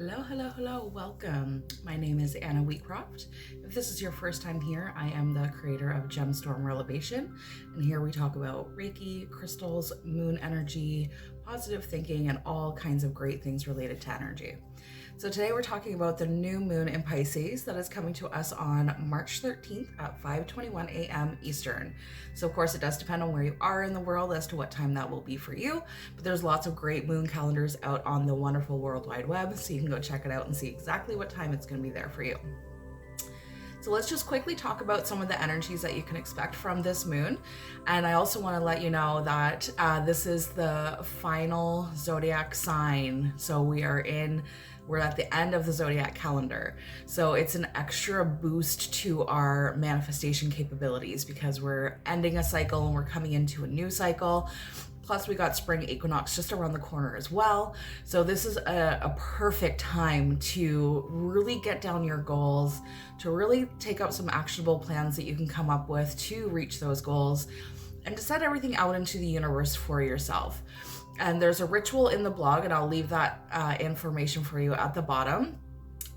Hello, welcome. My name is Anna Wheatcroft. If this is your first time here, I am the creator of Gemstorm Relevation, and here we talk about Reiki, crystals, moon energy, positive thinking, and all kinds of great things related to energy. So today we're talking about the new moon in Pisces that is coming to us on March 13th at 5:21 a.m. Eastern. So of course it does depend on where you are in the world as to what time that will be for you, but there's lots of great moon calendars out on the wonderful World Wide Web, so you can go check it out and see exactly what time it's going to be there for you. So let's just quickly talk about some of the energies that you can expect from this moon. And I also want to let you know that this is the final zodiac sign. So we're at the end of the zodiac calendar. So it's an extra boost to our manifestation capabilities because we're ending a cycle and we're coming into a new cycle. Plus we got spring equinox just around the corner as well. So this is a perfect time to really get down your goals, to really take out some actionable plans that you can come up with to reach those goals, and to set everything out into the universe for yourself. And there's a ritual in the blog, and I'll leave that information for you at the bottom,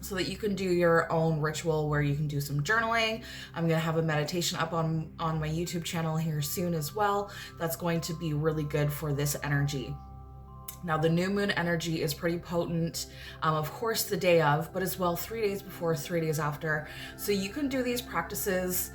so that you can do your own ritual where you can do some journaling. I'm gonna have a meditation up on my YouTube channel here soon as well. That's going to be really good for this energy. Now the new moon energy is pretty potent, of course the day of, but as well 3 days before, 3 days after. So you can do these practices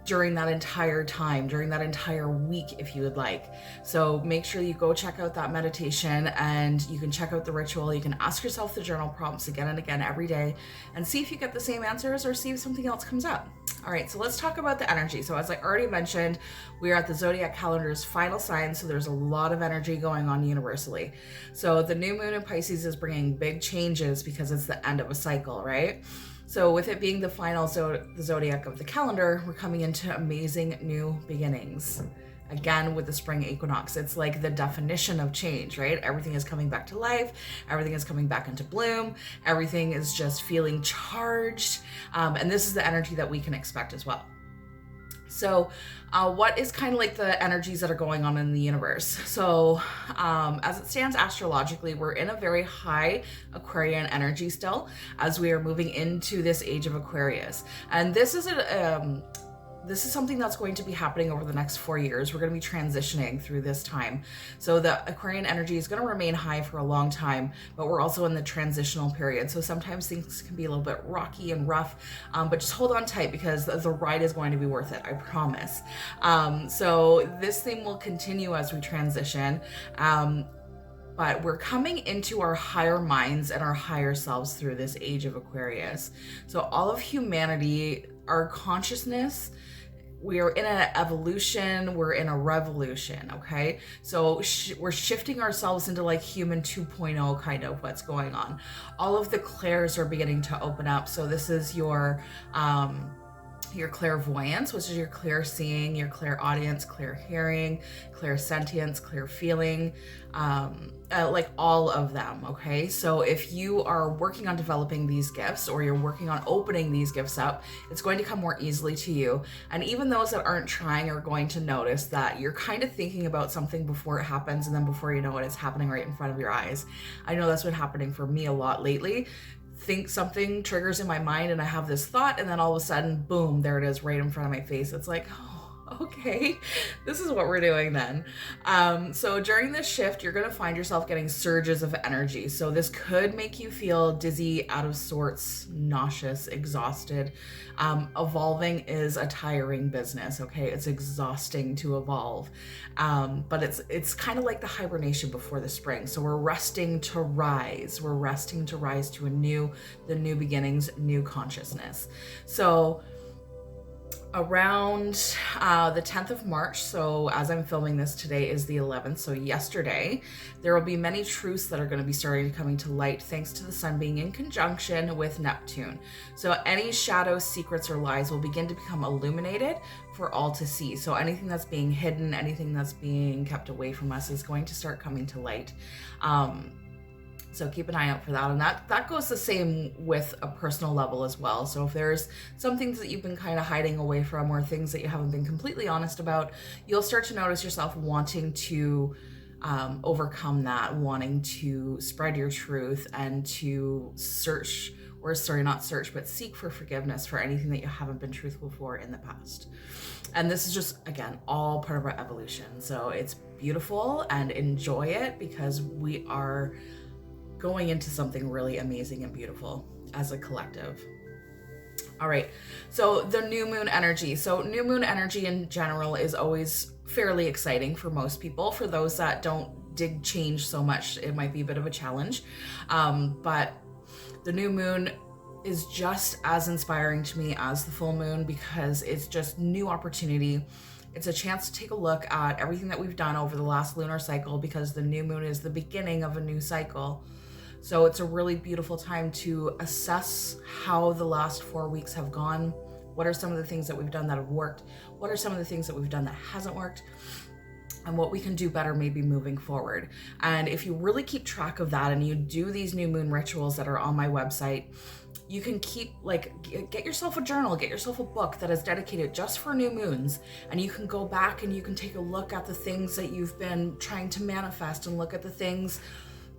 during that entire time, during that entire week if you would like. So make sure you go check out that meditation, and you can check out the ritual. You can ask yourself the journal prompts again and again every day and see if you get the same answers or see if something else comes up. All right, so let's talk about the energy. So as I already mentioned, we are at the zodiac calendar's final sign, so there's a lot of energy going on universally. So the new moon in Pisces is bringing big changes because it's the end of a cycle, right? So with it being the final zodiac of the calendar, we're coming into amazing new beginnings. Again, with the spring equinox, it's like the definition of change, right? Everything is coming back to life. Everything is coming back into bloom. Everything is just feeling charged. And this is the energy that we can expect as well. So what is kind of like the energies that are going on in the universe? So as it stands astrologically, we're in a very high Aquarian energy still as we are moving into this age of Aquarius. And this is something that's going to be happening over the next 4 years. We're going to be transitioning through this time. So the Aquarian energy is going to remain high for a long time, but we're also in the transitional period. So sometimes things can be a little bit rocky and rough, but just hold on tight because the ride is going to be worth it, I promise. So this theme will continue as we transition. But we're coming into our higher minds and our higher selves through this age of Aquarius. So all of humanity, our consciousness, we are in an evolution, we're in a revolution, okay? So we're shifting ourselves into like human 2.0 kind of what's going on. All of the clairs are beginning to open up. So this is your clairvoyance, which is your clear seeing, your clairaudience, clear hearing, clear sentience, clear feeling, like all of them, okay? So if you are working on developing these gifts or you're working on opening these gifts up, it's going to come more easily to you. And even those that aren't trying are going to notice that you're kind of thinking about something before it happens, and then before you know it, it's happening right in front of your eyes. I know that's been happening for me a lot lately. Think something triggers in my mind and I have this thought, and then all of a sudden, boom, there it is right in front of my face. It's like, oh, okay, this is what we're doing then. So during this shift, you're going to find yourself getting surges of energy. So this could make you feel dizzy, out of sorts, nauseous, exhausted. Evolving is a tiring business, okay? It's exhausting to evolve. But it's kind of like the hibernation before the spring. So we're resting to rise. We're resting to rise to the new beginnings, new consciousness. So around the 10th of March, so as I'm filming this, today is the 11th, so yesterday, there will be many truths that are going to be starting to coming to light thanks to the sun being in conjunction with Neptune. So any shadows, secrets, or lies will begin to become illuminated for all to see. So anything that's being hidden, anything that's being kept away from us is going to start coming to light. So keep an eye out for that. And that goes the same with a personal level as well. So if there's some things that you've been kind of hiding away from, or things that you haven't been completely honest about, you'll start to notice yourself wanting to overcome that, wanting to spread your truth and to seek for forgiveness for anything that you haven't been truthful for in the past. And this is just, again, all part of our evolution. So it's beautiful, and enjoy it, because we are going into something really amazing and beautiful as a collective. All right, so the new moon energy. So new moon energy in general is always fairly exciting for most people. For those that don't dig change so much, it might be a bit of a challenge. But the new moon is just as inspiring to me as the full moon, because it's just new opportunity. It's a chance to take a look at everything that we've done over the last lunar cycle, because the new moon is the beginning of a new cycle. So it's a really beautiful time to assess how the last 4 weeks have gone. What are some of the things that we've done that have worked? What are some of the things that we've done that hasn't worked? And what we can do better maybe moving forward. And if you really keep track of that, and you do these new moon rituals that are on my website, you can keep, get yourself a journal, get yourself a book that is dedicated just for new moons. And you can go back and you can take a look at the things that you've been trying to manifest, and look at the things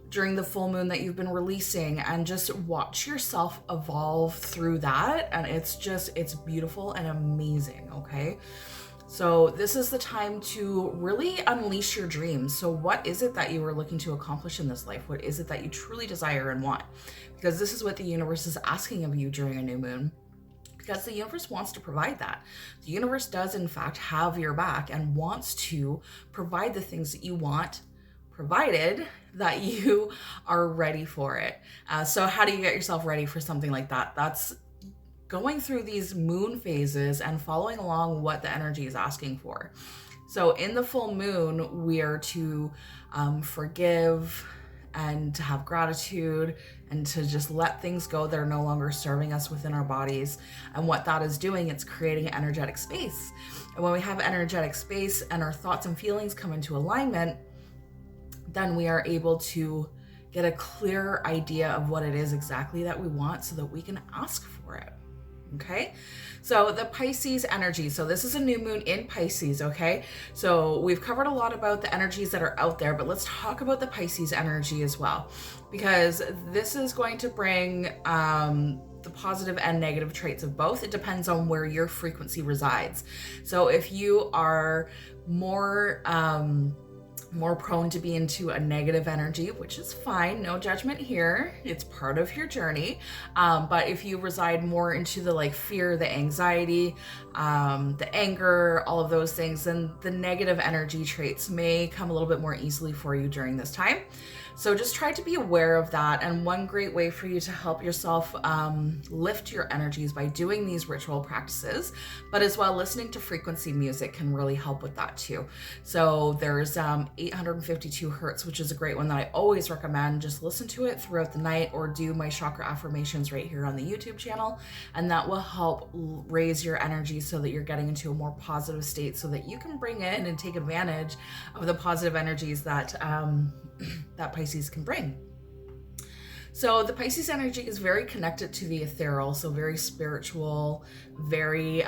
during the full moon that you've been releasing, and just watch yourself evolve through that. And it's beautiful and amazing, okay? So this is the time to really unleash your dreams. So what is it that you are looking to accomplish in this life? What is it that you truly desire and want? Because this is what the universe is asking of you during a new moon, because the universe wants to provide that. The universe does in fact have your back and wants to provide the things that you want, provided that you are ready for it. So how do you get yourself ready for something like that? That's going through these moon phases and following along what the energy is asking for. So in the full moon, we are to forgive and to have gratitude and to just let things go that are no longer serving us within our bodies. And what that is doing, it's creating an energetic space. And when we have energetic space and our thoughts and feelings come into alignment, then we are able to get a clearer idea of what it is exactly that we want, so that we can ask for it. Okay, so the Pisces energy. So this is a new moon in Pisces, okay? So we've covered a lot about the energies that are out there, but let's talk about the Pisces energy as well, because this is going to bring the positive and negative traits of both. It depends on where your frequency resides. So if you are more prone to be into a negative energy, which is fine, no judgment here, it's part of your journey. But if you reside more into the fear, the anxiety, the anger, all of those things, then the negative energy traits may come a little bit more easily for you during this time. So just try to be aware of that. And one great way for you to help yourself lift your energies by doing these ritual practices, but as well listening to frequency music can really help with that too. So there's 852 hertz, which is a great one that I always recommend. Just listen to it throughout the night, or do my chakra affirmations right here on the YouTube channel. And that will help raise your energy so that you're getting into a more positive state, so that you can bring in and take advantage of the positive energies that that Pisces can bring. So the Pisces energy is very connected to the ethereal, so very spiritual, very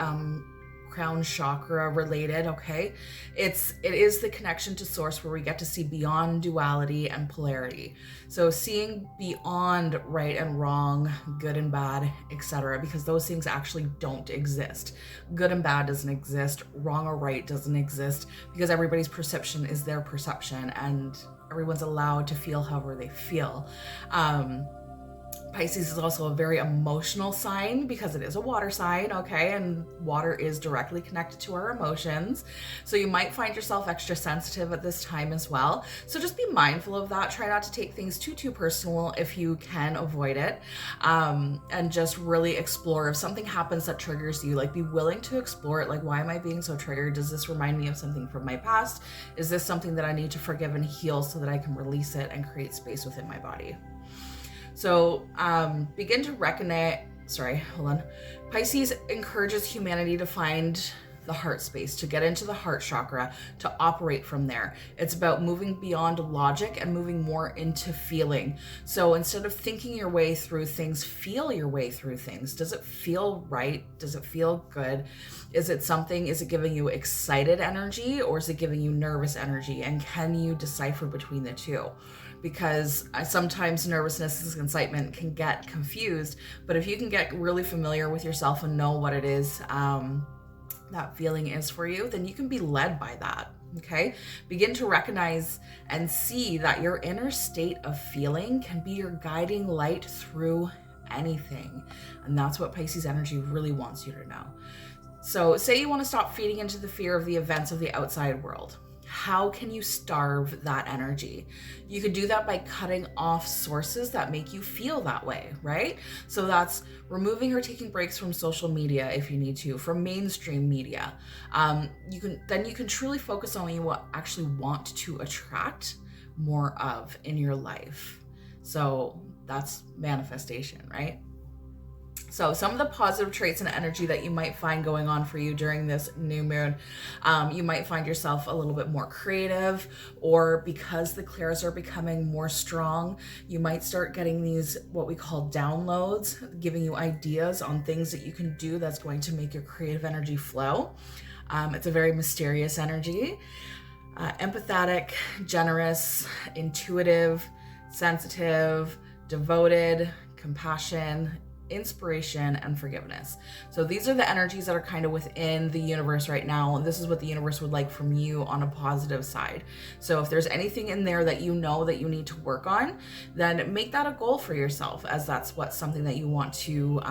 crown chakra related, okay? It is the connection to source, where we get to see beyond duality and polarity. So seeing beyond right and wrong, good and bad, etc., because those things actually don't exist. Good and bad doesn't exist, wrong or right doesn't exist, because everybody's perception is their perception, and everyone's allowed to feel however they feel. Pisces is also a very emotional sign, because it is a water sign, okay? And water is directly connected to our emotions. So you might find yourself extra sensitive at this time as well. So just be mindful of that. Try not to take things too personal if you can avoid it. And just really explore if something happens that triggers you, be willing to explore it. Why am I being so triggered? Does this remind me of something from my past? Is this something that I need to forgive and heal so that I can release it and create space within my body? So begin to recognize, Pisces encourages humanity to find the heart space, to get into the heart chakra, to operate from there. It's about moving beyond logic and moving more into feeling. So instead of thinking your way through things, feel your way through things. Does it feel right? Does it feel good? Is it giving you excited energy, or is it giving you nervous energy? And can you decipher between the two? Because sometimes nervousness and excitement can get confused, but if you can get really familiar with yourself and know what it is that feeling is for you, then you can be led by that. Okay, begin to recognize and see that your inner state of feeling can be your guiding light through anything. And that's what Pisces energy really wants you to know. So say you want to stop feeding into the fear of the events of the outside world. How can you starve that energy? You could do that by cutting off sources that make you feel that way, right? So that's removing or taking breaks from social media if you need to, from mainstream media. You can truly focus on what you actually want to attract more of in your life. So that's manifestation, right? So some of the positive traits and energy that you might find going on for you during this new moon, you might find yourself a little bit more creative, or because the clairs are becoming more strong, you might start getting these, what we call downloads, giving you ideas on things that you can do that's going to make your creative energy flow. It's a very mysterious energy. Empathetic, generous, intuitive, sensitive, devoted, compassion, inspiration, and forgiveness. So these are the energies that are kind of within the universe right now. This is what the universe would like from you on a positive side. So if there's anything in there that you know that you need to work on, then make that a goal for yourself, as that's something that you want to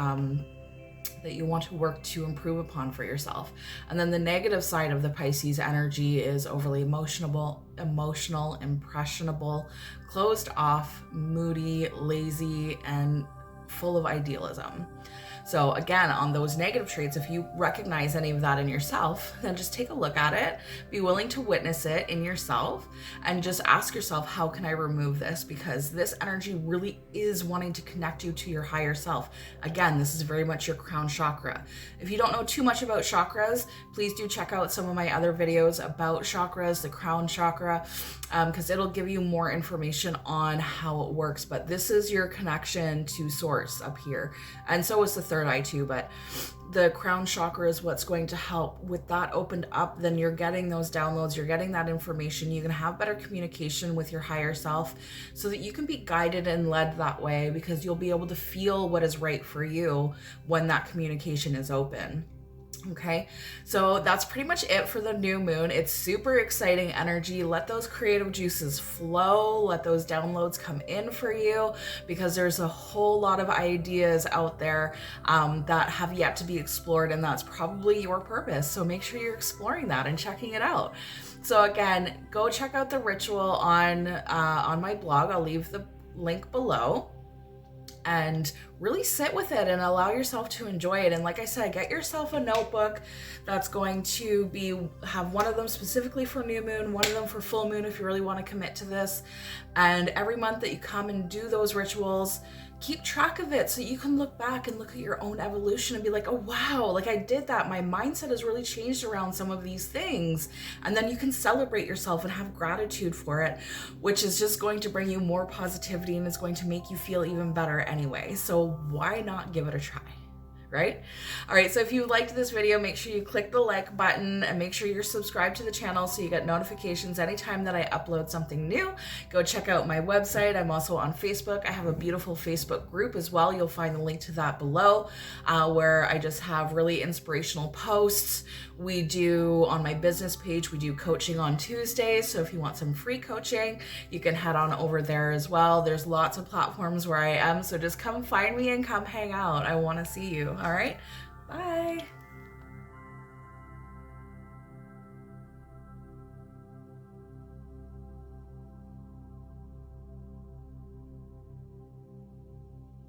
work to improve upon for yourself. And then the negative side of the Pisces energy is overly emotional, impressionable, closed off, moody, lazy, and full of idealism. So again, on those negative traits, if you recognize any of that in yourself, then just take a look at it, be willing to witness it in yourself, and just ask yourself, how can I remove this? Because this energy really is wanting to connect you to your higher self. Again, this is very much your crown chakra. If you don't know too much about chakras, please do check out some of my other videos about chakras, the crown chakra, because it'll give you more information on how it works. But this is your connection to source up here. And so is the third eye too, but the crown chakra is what's going to help with that opened up. Then you're getting those downloads, you're getting that information, you can have better communication with your higher self so that you can be guided and led that way, because you'll be able to feel what is right for you when that communication is open. Okay, so that's pretty much it for the new moon. It's super exciting energy. Let those creative juices flow. Let those downloads come in for you, because there's a whole lot of ideas out there that have yet to be explored, and that's probably your purpose. So make sure you're exploring that and checking it out. So again, go check out the ritual on my blog. I'll leave the link below. And really sit with it and allow yourself to enjoy it. And like I said, get yourself a notebook that's going to have one of them specifically for new moon, one of them for full moon if you really want to commit to this. And every month that you come and do those rituals, keep track of it so you can look back and look at your own evolution and be like, oh wow, like I did that. My mindset has really changed around some of these things. And then you can celebrate yourself and have gratitude for it, which is just going to bring you more positivity and is going to make you feel even better anyway. So why not give it a try? Right? All right, so if you liked this video, make sure you click the like button and make sure you're subscribed to the channel so you get notifications anytime that I upload something new. Go check out my website. I'm also on Facebook. I have a beautiful Facebook group as well. You'll find the link to that below, where I just have really inspirational posts. We do, on my business page, we do coaching on Tuesdays. So if you want some free coaching, you can head on over there as well. There's lots of platforms where I am. So just come find me and come hang out. I want to see you. All right. Bye.